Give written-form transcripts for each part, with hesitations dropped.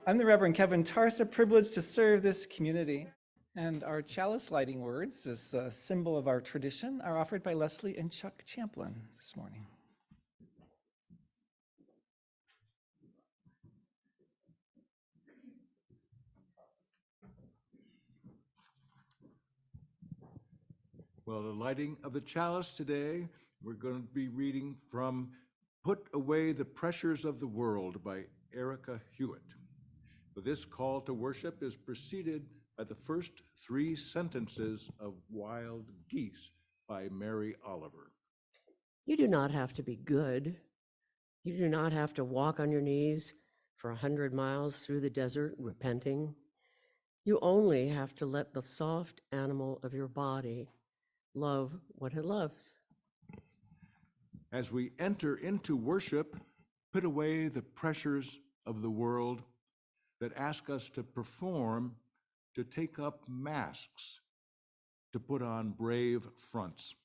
I'm the Reverend Kevin Tarsa, privileged to serve this community. And our chalice lighting words, as a symbol of our tradition, are offered by Leslie and Chuck Champlin this morning. Well, the lighting of the chalice today, we're going to be reading from Put Away the Pressures of the World by Erica Hewitt. But this call to worship is preceded by the first 3 sentences of Wild Geese by Mary Oliver. You do not have to be good. You do not have to walk on your knees for 100 miles through the desert repenting. You only have to let the soft animal of your body love what it loves. As we enter into worship, put away the pressures of the world that ask us to perform, to take up masks, to put on brave fronts.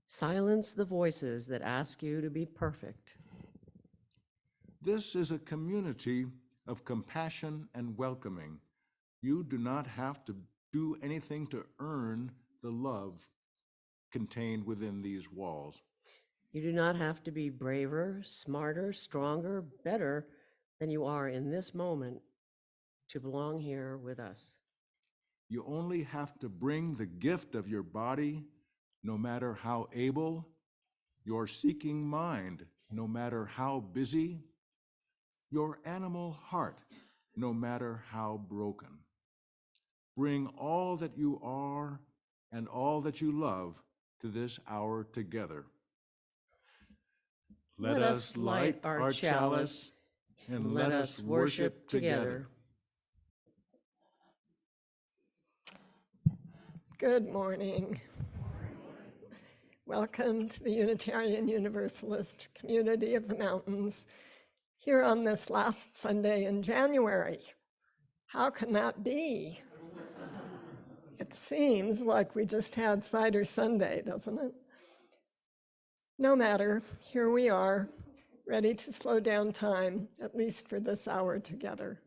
Silence the voices that ask you to be perfect. This is a community of compassion and welcoming. You do not have to do anything to earn the love contained within these walls. You do not have to be braver, smarter, stronger, better than you are in this moment to belong here with us. You only have to bring the gift of your body, no matter how able, your seeking mind, no matter how busy, your animal heart, no matter how broken. Bring all that you are and all that you love to this hour together. Let us light our chalice and let us worship together. Good morning. Welcome to the Unitarian Universalist Community of the Mountains here on this last Sunday in January. How can that be? It seems like we just had Cider Sunday, doesn't it? No matter, here we are, ready to slow down time, at least for this hour together.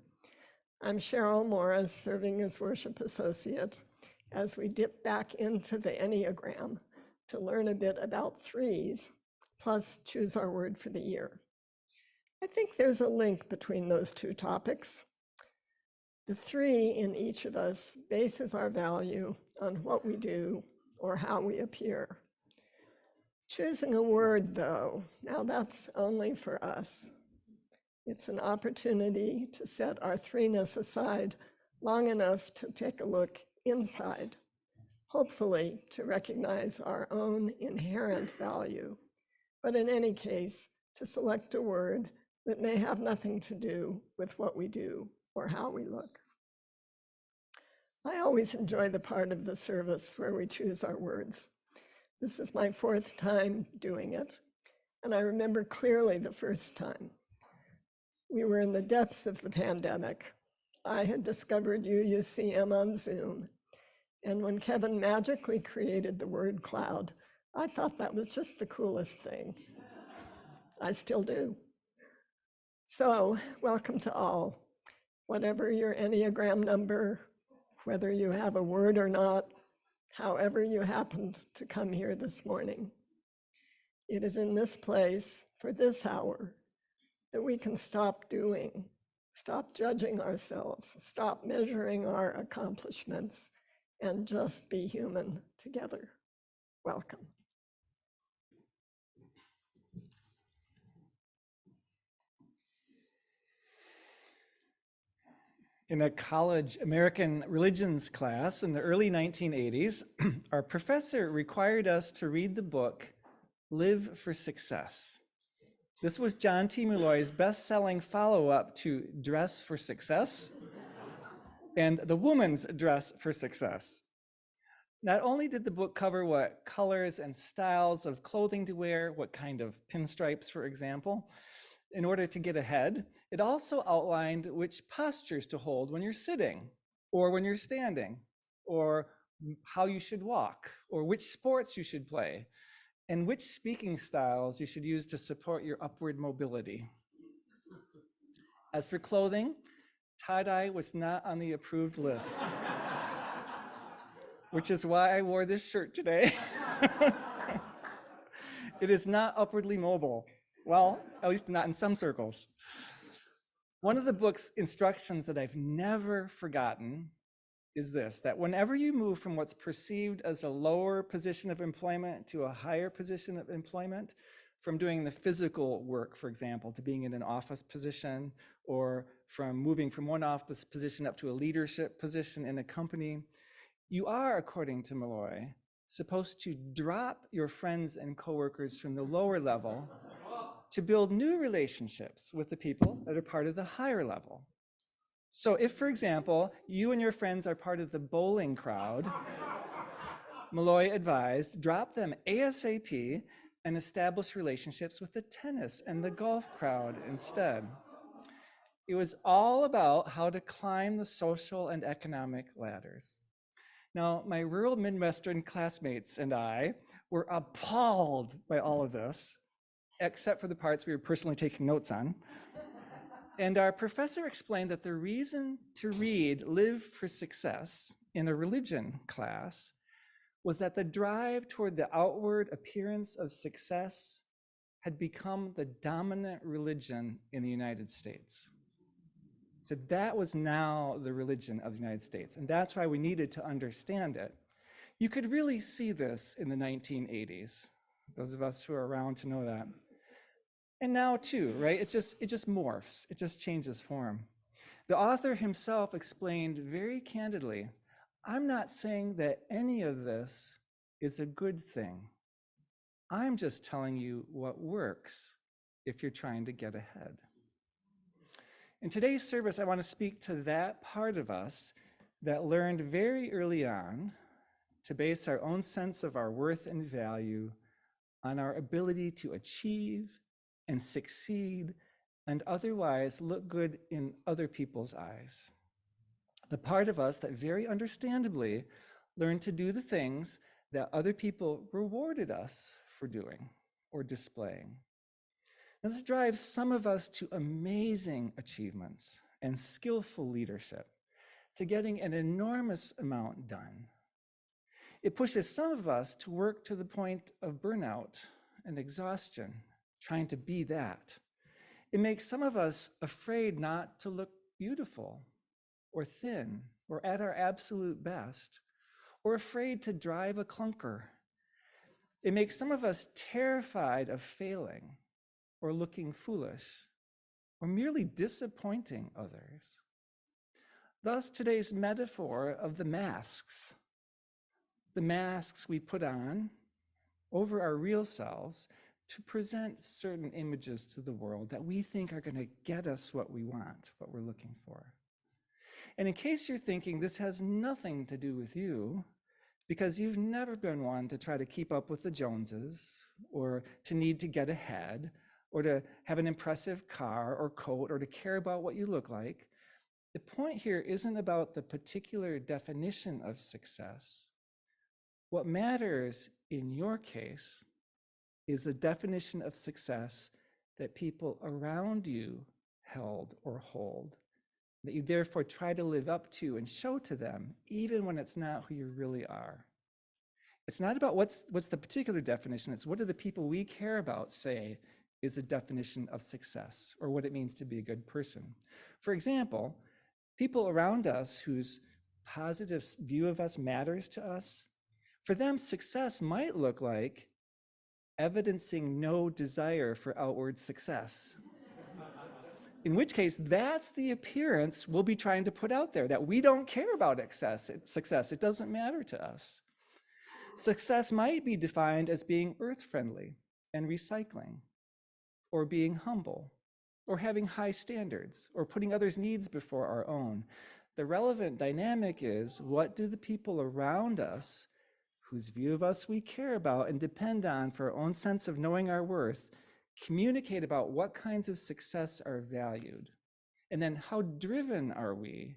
I'm Cheryl Morris, serving as worship associate, as we dip back into the Enneagram to learn a bit about threes, plus choose our word for the year. I think there's a link between those two topics. The 3 in each of us bases our value on what we do or how we appear. Choosing a word, though, now that's only for us. It's an opportunity to set our threeness aside long enough to take a look inside, hopefully to recognize our own inherent value, but in any case, to select a word that may have nothing to do with what we do or how we look. I always enjoy the part of the service where we choose our words. This is my 4th time doing it, and I remember clearly the first time. We were in the depths of the pandemic. I had discovered UUCM on Zoom, and when Kevin magically created the word cloud, I thought that was just the coolest thing. I still do. So, welcome to all. Whatever your Enneagram number, whether you have a word or not, however you happened to come here this morning. It is in this place, for this hour, that we can stop doing, stop judging ourselves, stop measuring our accomplishments, and just be human together. Welcome. In a college American religions class in the early 1980s, our professor required us to read the book, Live for Success. This was John T. Mulloy's best-selling follow-up to Dress for Success and The Woman's Dress for Success. Not only did the book cover what colors and styles of clothing to wear, what kind of pinstripes, for example, in order to get ahead, it also outlined which postures to hold when you're sitting or when you're standing, or how you should walk, or which sports you should play, and which speaking styles you should use to support your upward mobility. As for clothing, tie-dye was not on the approved list, which is why I wore this shirt today. It is not upwardly mobile. Well, at least not in some circles. One of the book's instructions that I've never forgotten is this, that whenever you move from what's perceived as a lower position of employment to a higher position of employment, from doing the physical work, for example, to being in an office position, or from moving from one office position up to a leadership position in a company, you are, according to Malloy, supposed to drop your friends and coworkers from the lower level to build new relationships with the people that are part of the higher level. So if, for example, you and your friends are part of the bowling crowd, Malloy advised, drop them ASAP and establish relationships with the tennis and the golf crowd instead. It was all about how to climb the social and economic ladders. Now, my rural Midwestern classmates and I were appalled by all of this, except for the parts we were personally taking notes on. And our professor explained that the reason to read Live for Success in a religion class was that the drive toward the outward appearance of success had become the dominant religion in the United States. So that was now the religion of the United States, and that's why we needed to understand it. You could really see this in the 1980s, those of us who are around to know that. And now too, right? It just morphs, it just changes form. The author himself explained very candidly, I'm not saying that any of this is a good thing. I'm just telling you what works if you're trying to get ahead. In today's service, I want to speak to that part of us that learned very early on to base our own sense of our worth and value on our ability to achieve and succeed and otherwise look good in other people's eyes. The part of us that very understandably learned to do the things that other people rewarded us for doing or displaying. Now, this drives some of us to amazing achievements and skillful leadership, to getting an enormous amount done. It pushes some of us to work to the point of burnout and exhaustion, trying to be that. It makes some of us afraid not to look beautiful or thin or at our absolute best, or afraid to drive a clunker. It makes some of us terrified of failing or looking foolish or merely disappointing others. Thus, today's metaphor of the masks we put on over our real selves to present certain images to the world that we think are going to get us what we want, what we're looking for. And in case you're thinking this has nothing to do with you, because you've never been one to try to keep up with the Joneses, or to need to get ahead, or to have an impressive car or coat, or to care about what you look like, the point here isn't about the particular definition of success. What matters in your case is the definition of success that people around you held or hold, that you therefore try to live up to and show to them, even when it's not who you really are. It's not about what's the particular definition, it's what do the people we care about say is a definition of success, or what it means to be a good person. For example, people around us whose positive view of us matters to us, for them, success might look like evidencing no desire for outward success. In which case, that's the appearance we'll be trying to put out there, that we don't care about success. It doesn't matter to us. Success might be defined as being earth-friendly and recycling, or being humble, or having high standards, or putting others' needs before our own. The relevant dynamic is, what do the people around us, whose view of us we care about and depend on for our own sense of knowing our worth, communicate about what kinds of success are valued? And then how driven are we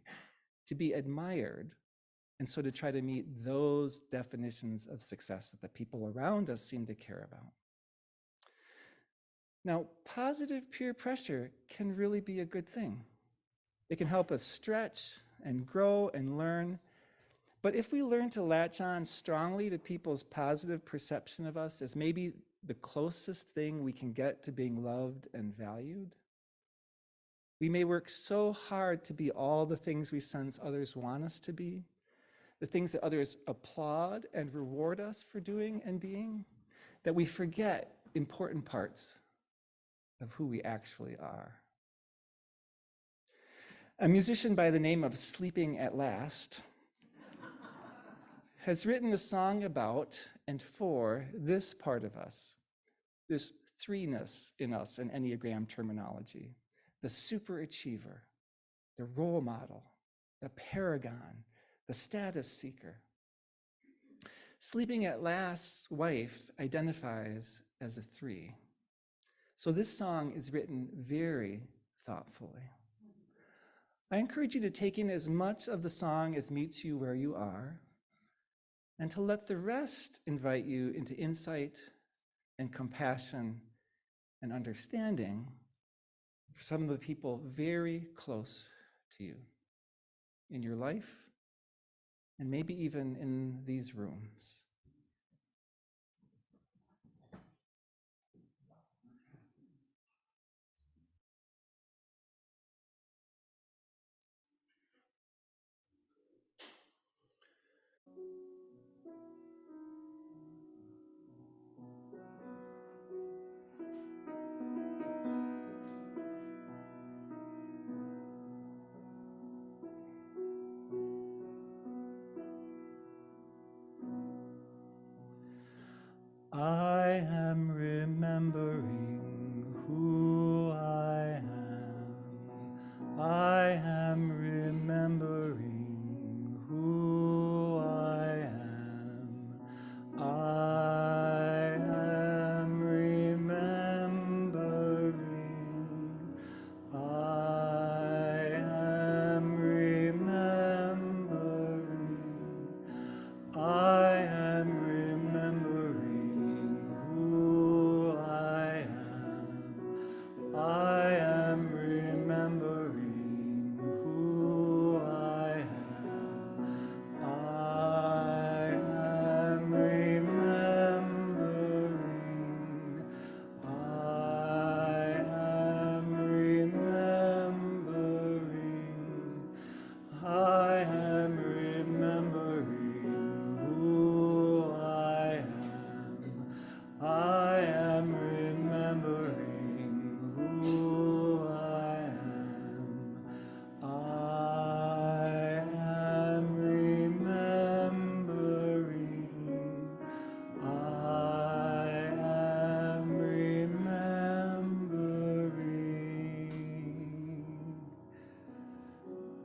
to be admired, and so to try to meet those definitions of success that the people around us seem to care about? Now, positive peer pressure can really be a good thing. It can help us stretch and grow and learn. But if we learn to latch on strongly to people's positive perception of us as maybe the closest thing we can get to being loved and valued, we may work so hard to be all the things we sense others want us to be, the things that others applaud and reward us for doing and being, that we forget important parts of who we actually are. A musician by the name of Sleeping at Last has written a song about and for this part of us, this three-ness in us in Enneagram terminology, the superachiever, the role model, the paragon, the status seeker. Sleeping at Last's wife identifies as a 3. So this song is written very thoughtfully. I encourage you to take in as much of the song as meets you where you are, and to let the rest invite you into insight and compassion and understanding for some of the people very close to you in your life, and maybe even in these rooms. I am remembering who I am. I am remembering who I am. I am remembering. I am remembering. I am remembering who I am. I am remembering who I am. I am remembering. I am remembering. I am remembering who I am. I am remembering who I am. I am remembering. I am remembering.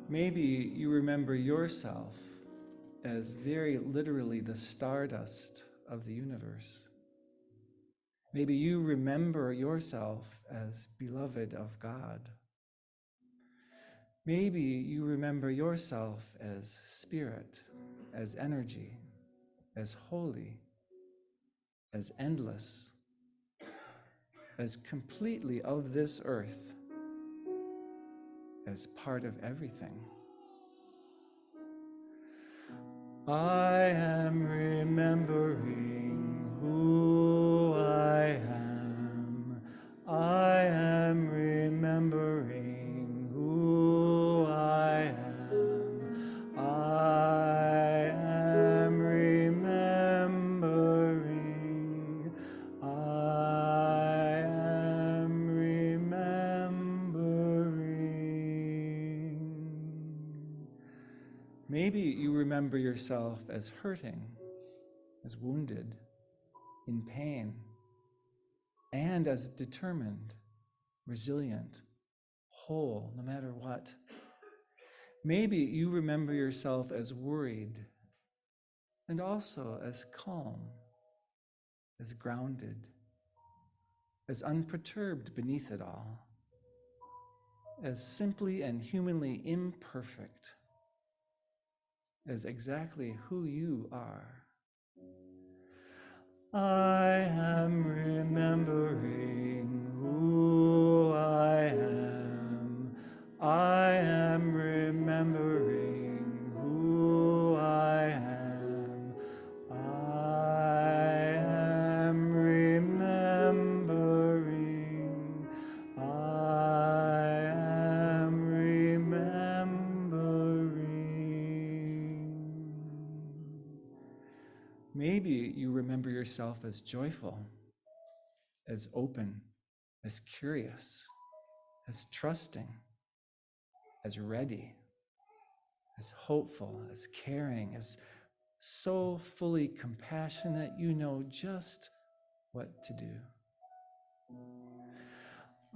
Maybe you remember yourself as very literally the stardust of the universe. Maybe you remember yourself as beloved of God. Maybe you remember yourself as spirit, as energy, as holy, as endless, as completely of this earth, as part of everything. I am remembering who I am. I am remembering who I am. I am remembering. I am remembering. Maybe you remember yourself as hurting, as wounded, in pain, and as determined, resilient, whole, no matter what. Maybe you remember yourself as worried, and also as calm, as grounded, as unperturbed beneath it all, as simply and humanly imperfect, as exactly who you are. I am remembering who I am remembering who I am. I am remembering. I am remembering. Maybe you remember yourself as joyful, as open, as curious, as trusting, as ready, as hopeful, as caring, as so fully compassionate, you know just what to do.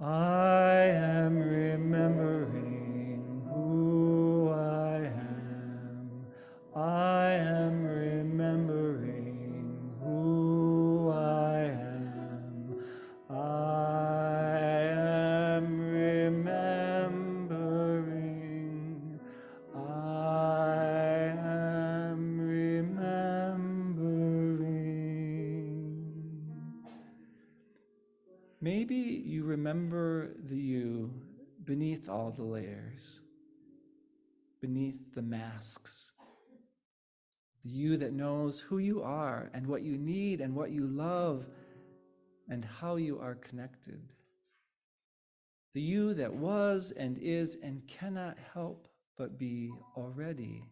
I am remembering who I am. I am remembering who I am. I am remembering. I am remembering. Maybe you remember the you beneath all the layers, beneath the masks. The you that knows who you are and what you need and what you love and how you are connected. The you that was and is and cannot help but be already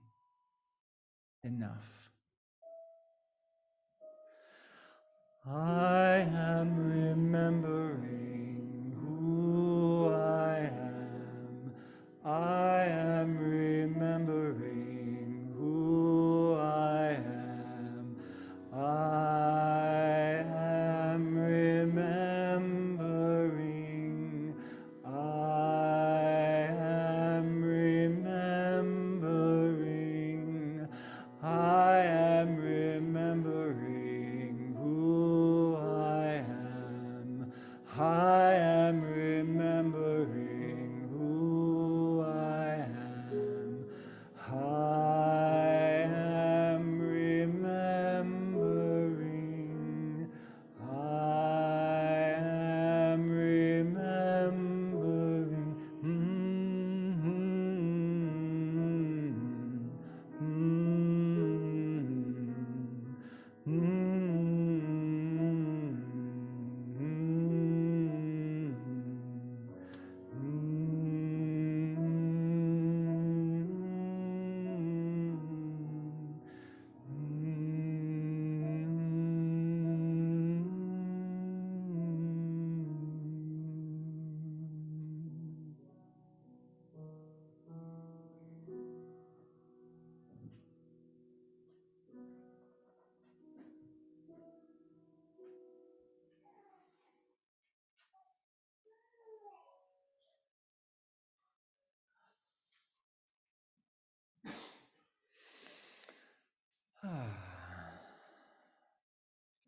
enough. I am remembering who I am. I am remembering who I am. I am remembering. I am remembering. I am remembering who I am. I am remembering who I am. I am remembering. I am remembering.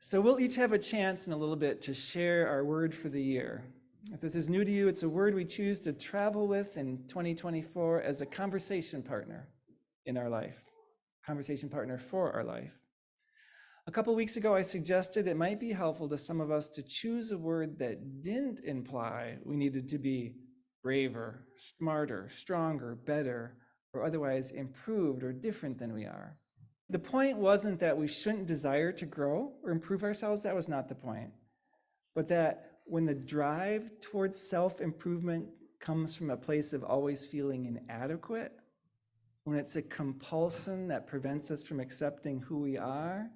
So we'll each have a chance in a little bit to share our word for the year. If this is new to you, it's a word we choose to travel with in 2024 as a conversation partner in our life, conversation partner for our life. A couple weeks ago, I suggested it might be helpful to some of us to choose a word that didn't imply we needed to be braver, smarter, stronger, better, or otherwise improved or different than we are. The point wasn't that we shouldn't desire to grow or improve ourselves. That was not the point. But that when the drive towards self-improvement comes from a place of always feeling inadequate, when it's a compulsion that prevents us from accepting who we are,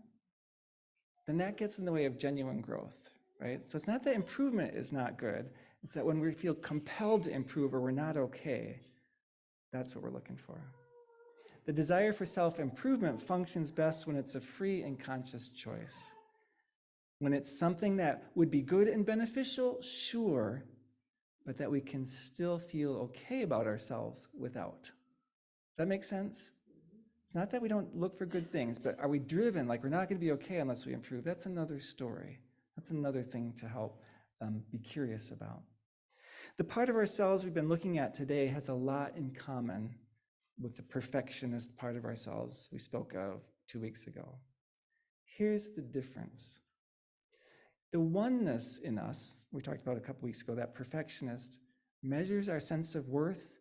then that gets in the way of genuine growth, right? So it's not that improvement is not good. It's that when we feel compelled to improve or we're not okay, that's what we're looking for. The desire for self-improvement functions best when it's a free and conscious choice. When it's something that would be good and beneficial, sure, but that we can still feel okay about ourselves without. Does that make sense? It's not that we don't look for good things, but are we driven like we're not going to be okay unless we improve? That's another story. That's another thing to help be curious about. The part of ourselves we've been looking at today has a lot in common with the perfectionist part of ourselves we spoke of 2 weeks ago. Here's the difference. The oneness in us, we talked about a couple weeks ago, that perfectionist, measures our sense of worth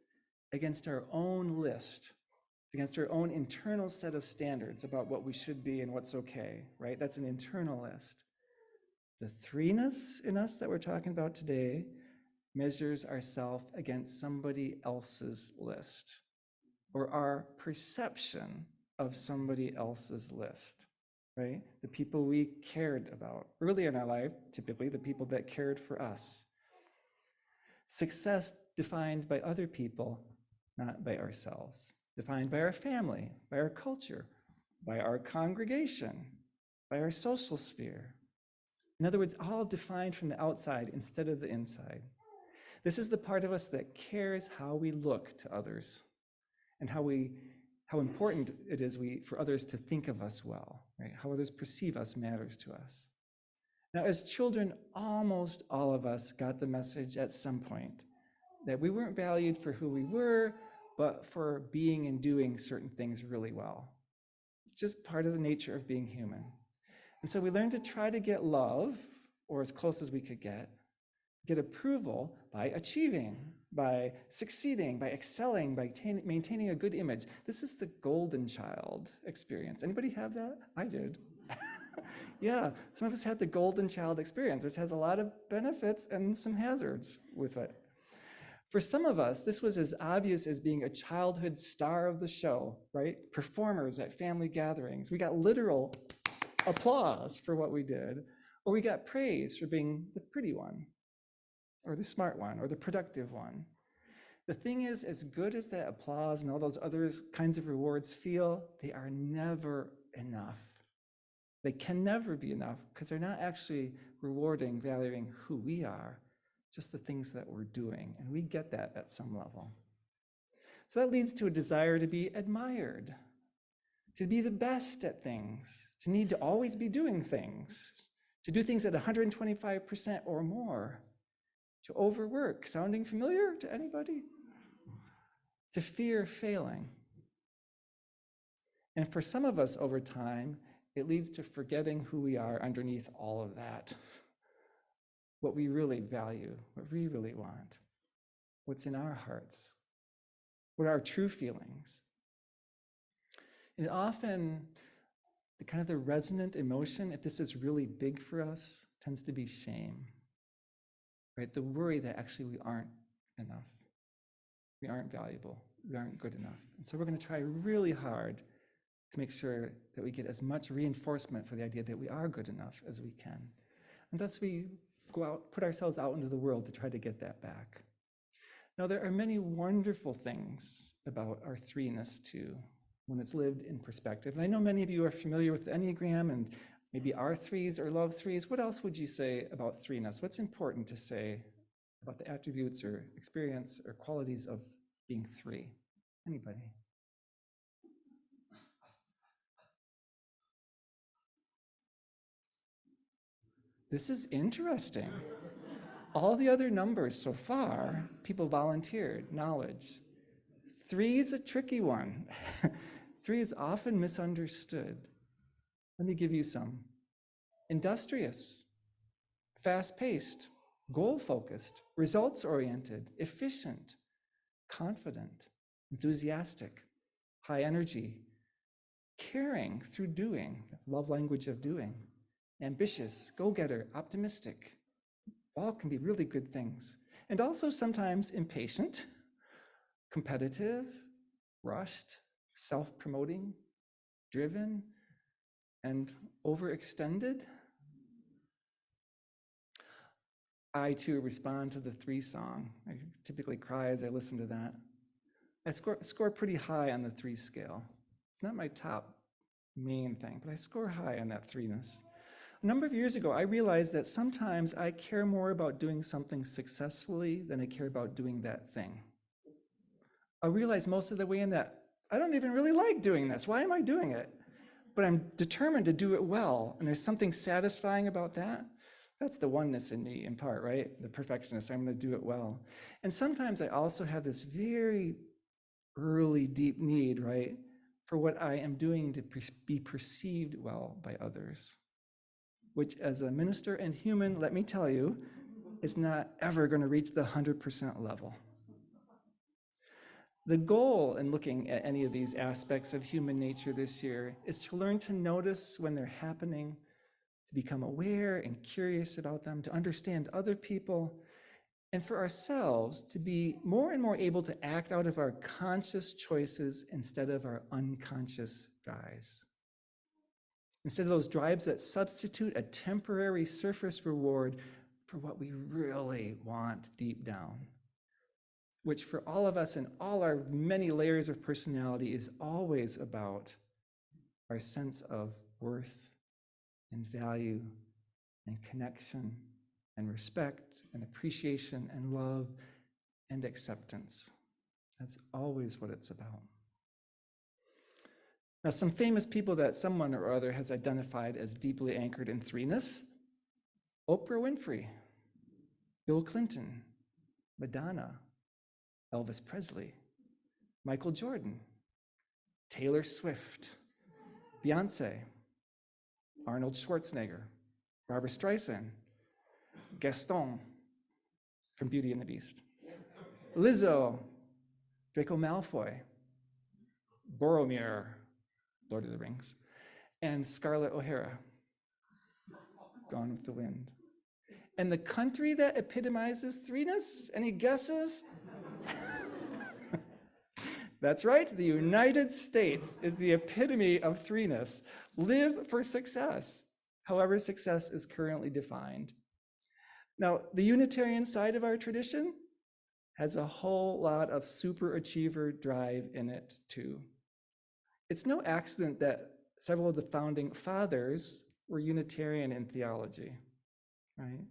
against our own list, against our own internal set of standards about what we should be and what's okay, right? That's an internal list. The three-ness in us that we're talking about today measures ourselves against somebody else's list, or our perception of somebody else's list, right? The people we cared about early in our life, typically the people that cared for us. Success defined by other people, not by ourselves. Defined by our family, by our culture, by our congregation, by our social sphere. In other words, all defined from the outside instead of the inside. This is the part of us that cares how we look to others and how important it is for others to think of us well, right? How others perceive us matters to us. Now, as children, almost all of us got the message at some point that we weren't valued for who we were, but for being and doing certain things really well. It's just part of the nature of being human. And so we learned to try to get love, or as close as we could get approval by achieving, by succeeding, by excelling, by maintaining a good image. This is the golden child experience. Anybody have that? I did. Yeah, some of us had the golden child experience, which has a lot of benefits and some hazards with it. For some of us, this was as obvious as being a childhood star of the show, right? Performers at family gatherings. We got literal applause for what we did, or we got praise for being the pretty one, or the smart one, or the productive one. The thing is, as good as that applause and all those other kinds of rewards feel, they are never enough. They can never be enough because they're not actually rewarding, valuing who we are, just the things that we're doing. And we get that at some level. So that leads to a desire to be admired, to be the best at things, to need to always be doing things, to do things at 125% or more, to overwork. Sounding familiar to anybody? To fear failing. And for some of us over time, it leads to forgetting who we are underneath all of that. What we really value, what we really want, what's in our hearts, what are our true feelings. And often, the resonant emotion, if this is really big for us, tends to be shame, right? The worry that actually we aren't enough, we aren't valuable, we aren't good enough. And so we're going to try really hard to make sure that we get as much reinforcement for the idea that we are good enough as we can. And thus we go out, put ourselves out into the world to try to get that back. Now, there are many wonderful things about our three-ness too, when it's lived in perspective. And I know many of you are familiar with the Enneagram and maybe are threes or love threes. What else would you say about three-ness? What's important to say about the attributes or experience or qualities of being three? Anybody? This is interesting. All the other numbers so far, people volunteered knowledge. Three is a tricky one. Three is often misunderstood. Let me give you some. Industrious, fast-paced, goal-focused, results-oriented, efficient, confident, enthusiastic, high energy, caring through doing, love language of doing, ambitious, go-getter, optimistic. All can be really good things. And also sometimes impatient, competitive, rushed, self-promoting, driven, and overextended. I too respond to the three song. I typically cry as I listen to that. I score pretty high on the three scale. It's not my top main thing, but I score high on that three-ness. A number of years ago, I realized that sometimes I care more about doing something successfully than I care about doing that thing. I realized most of the way in that I don't even really like doing this. Why am I doing it? But I'm determined to do it well, and there's something satisfying about that. That's the oneness in me, in part, right? The perfectionist, I'm going to do it well. And sometimes I also have this very early, deep need, right, for what I am doing to be perceived well by others, which as a minister and human, let me tell you, is not ever going to reach the 100% level. The goal in looking at any of these aspects of human nature this year is to learn to notice when they're happening, to become aware and curious about them, to understand other people, and for ourselves to be more and more able to act out of our conscious choices instead of our unconscious drives. Instead of those drives that substitute a temporary surface reward for what we really want deep down, which for all of us and all our many layers of personality is always about our sense of worth and value and connection and respect and appreciation and love and acceptance. That's always what it's about. Now, some famous people that someone or other has identified as deeply anchored in threeness: Oprah Winfrey, Bill Clinton, Madonna, Elvis Presley, Michael Jordan, Taylor Swift, Beyonce, Arnold Schwarzenegger, Barbra Streisand, Gaston from Beauty and the Beast, Lizzo, Draco Malfoy, Boromir, Lord of the Rings, and Scarlett O'Hara, Gone with the Wind. And the country that epitomizes threeness, any guesses? That's right, the United States is the epitome of threeness. Live for success, however success is currently defined. Now, the Unitarian side of our tradition has a whole lot of superachiever drive in it too. It's no accident that several of the founding fathers were Unitarian in theology, right?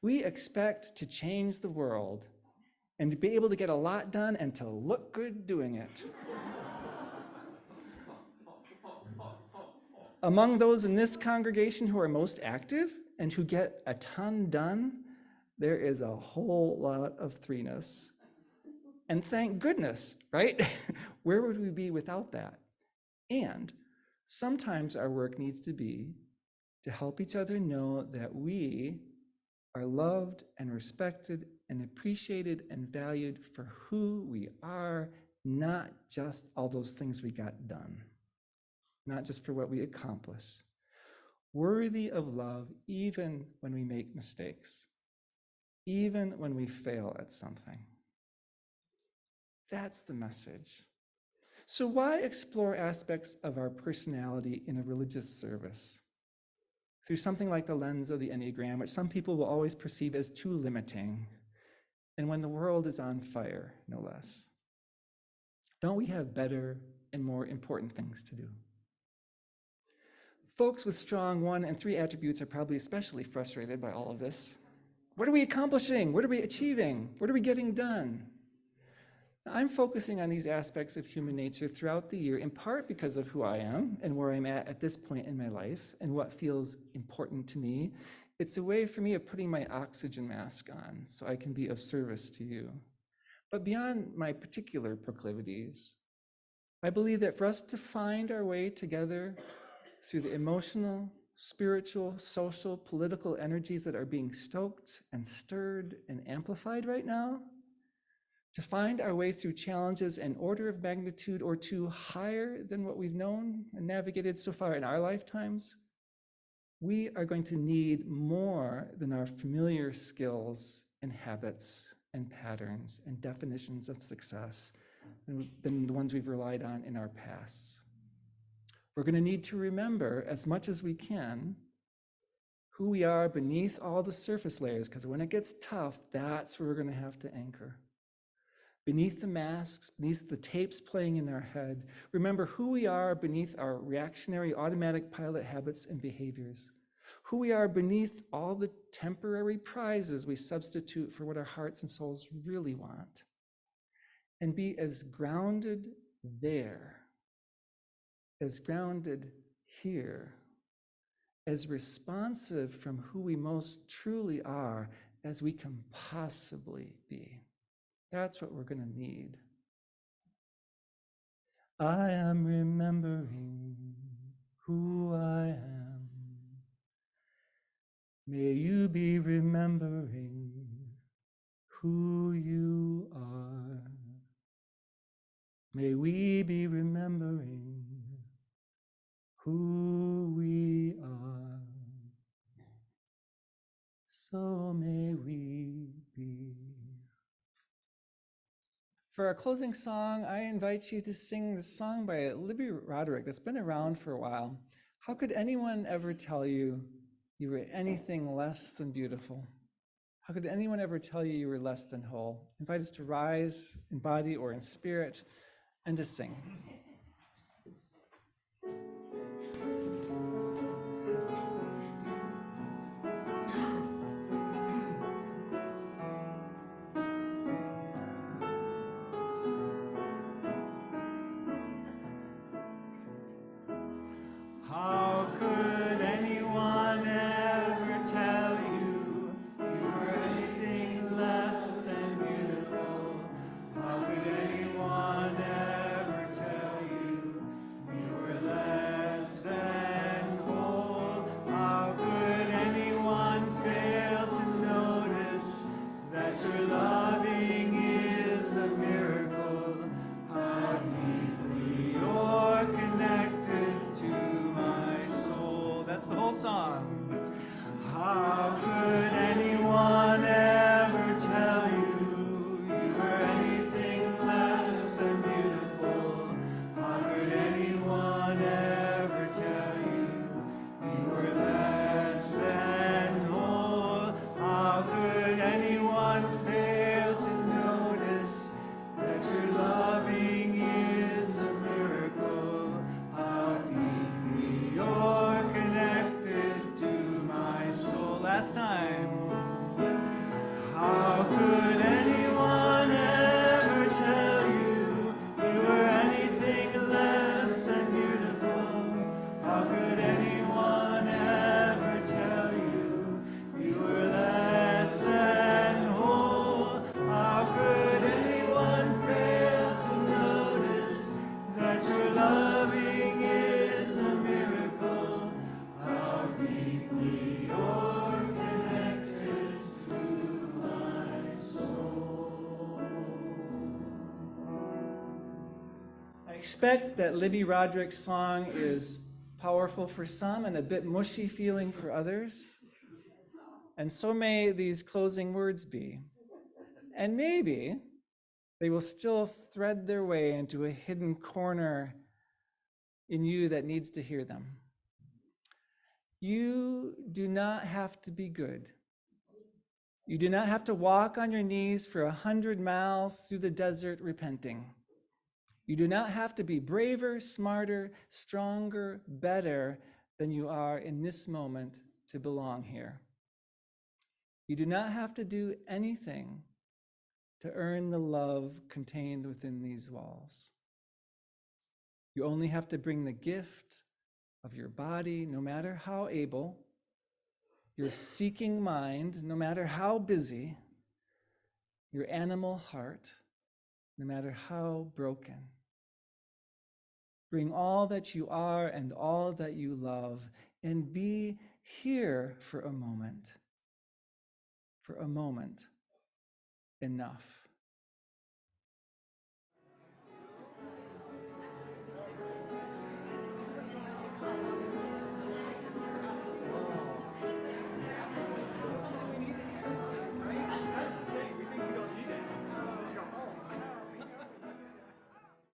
We expect to change the world and to be able to get a lot done and to look good doing it. Among those in this congregation who are most active and who get a ton done, there is a whole lot of threeness. And thank goodness, right? Where would we be without that? And sometimes our work needs to be to help each other know that we are loved and respected and appreciated and valued for who we are, not just all those things we got done, not just for what we accomplish. Worthy of love even when we make mistakes, even when we fail at something. That's the message. So why explore aspects of our personality in a religious service through something like the lens of the Enneagram, which some people will always perceive as too limiting, and when the world is on fire, no less? Don't we have better and more important things to do? Folks with strong 1 and 3 attributes are probably especially frustrated by all of this. What are we accomplishing? What are we achieving? What are we getting done? I'm focusing on these aspects of human nature throughout the year, in part because of who I am and where I'm at this point in my life and what feels important to me. It's a way for me of putting my oxygen mask on so I can be of service to you. But beyond my particular proclivities, I believe that for us to find our way together through the emotional, spiritual, social, political energies that are being stoked and stirred and amplified right now, to find our way through challenges an order of magnitude or two higher than what we've known and navigated so far in our lifetimes, we are going to need more than our familiar skills and habits and patterns and definitions of success than the ones we've relied on in our pasts. We're going to need to remember as much as we can who we are beneath all the surface layers, because when it gets tough, that's where we're going to have to anchor. Beneath the masks, beneath the tapes playing in our head, remember who we are beneath our reactionary automatic pilot habits and behaviors, who we are beneath all the temporary prizes we substitute for what our hearts and souls really want, and be as grounded there, as grounded here, as responsive from who we most truly are as we can possibly be. That's what we're going to need. I am remembering who I am. May you be remembering who you are. may we be remembering who we are. So may we be. For our closing song, I invite you to sing the song by Libby Roderick that's been around for a while. How could anyone ever tell you you were anything less than beautiful? How could anyone ever tell you you were less than whole? I invite us to rise in body or in spirit and to sing. How could anyone ever tell you you were anything less than beautiful? How could anyone ever tell you you were less than whole? How could anyone fail to notice that your loving is a miracle? How deeply you're connected to my soul. That's the whole song. How could anyone ever tell you you were anything less than beautiful? How could anyone ever tell you you were less than whole? How could anyone fail to notice that your loving is a miracle? How deeply you're connected to my soul. Last time. How could anyone ever tell you you were anything less than beautiful? How could anyone ever tell you you were less than whole? How could anyone fail to notice that your loving is a miracle? How deeply you're connected to my soul. I expect that Libby Roderick's song is powerful for some and a bit mushy feeling for others. And so may these closing words be. And maybe they will still thread their way into a hidden corner in you that needs to hear them. You do not have to be good. You do not have to walk on your knees for 100 miles through the desert repenting. You do not have to be braver, smarter, stronger, better than you are in this moment to belong here. You do not have to do anything to earn the love contained within these walls. You only have to bring the gift of your body, no matter how able, your seeking mind, no matter how busy, your animal heart, no matter how broken. Bring all that you are and all that you love, and be here for a moment enough.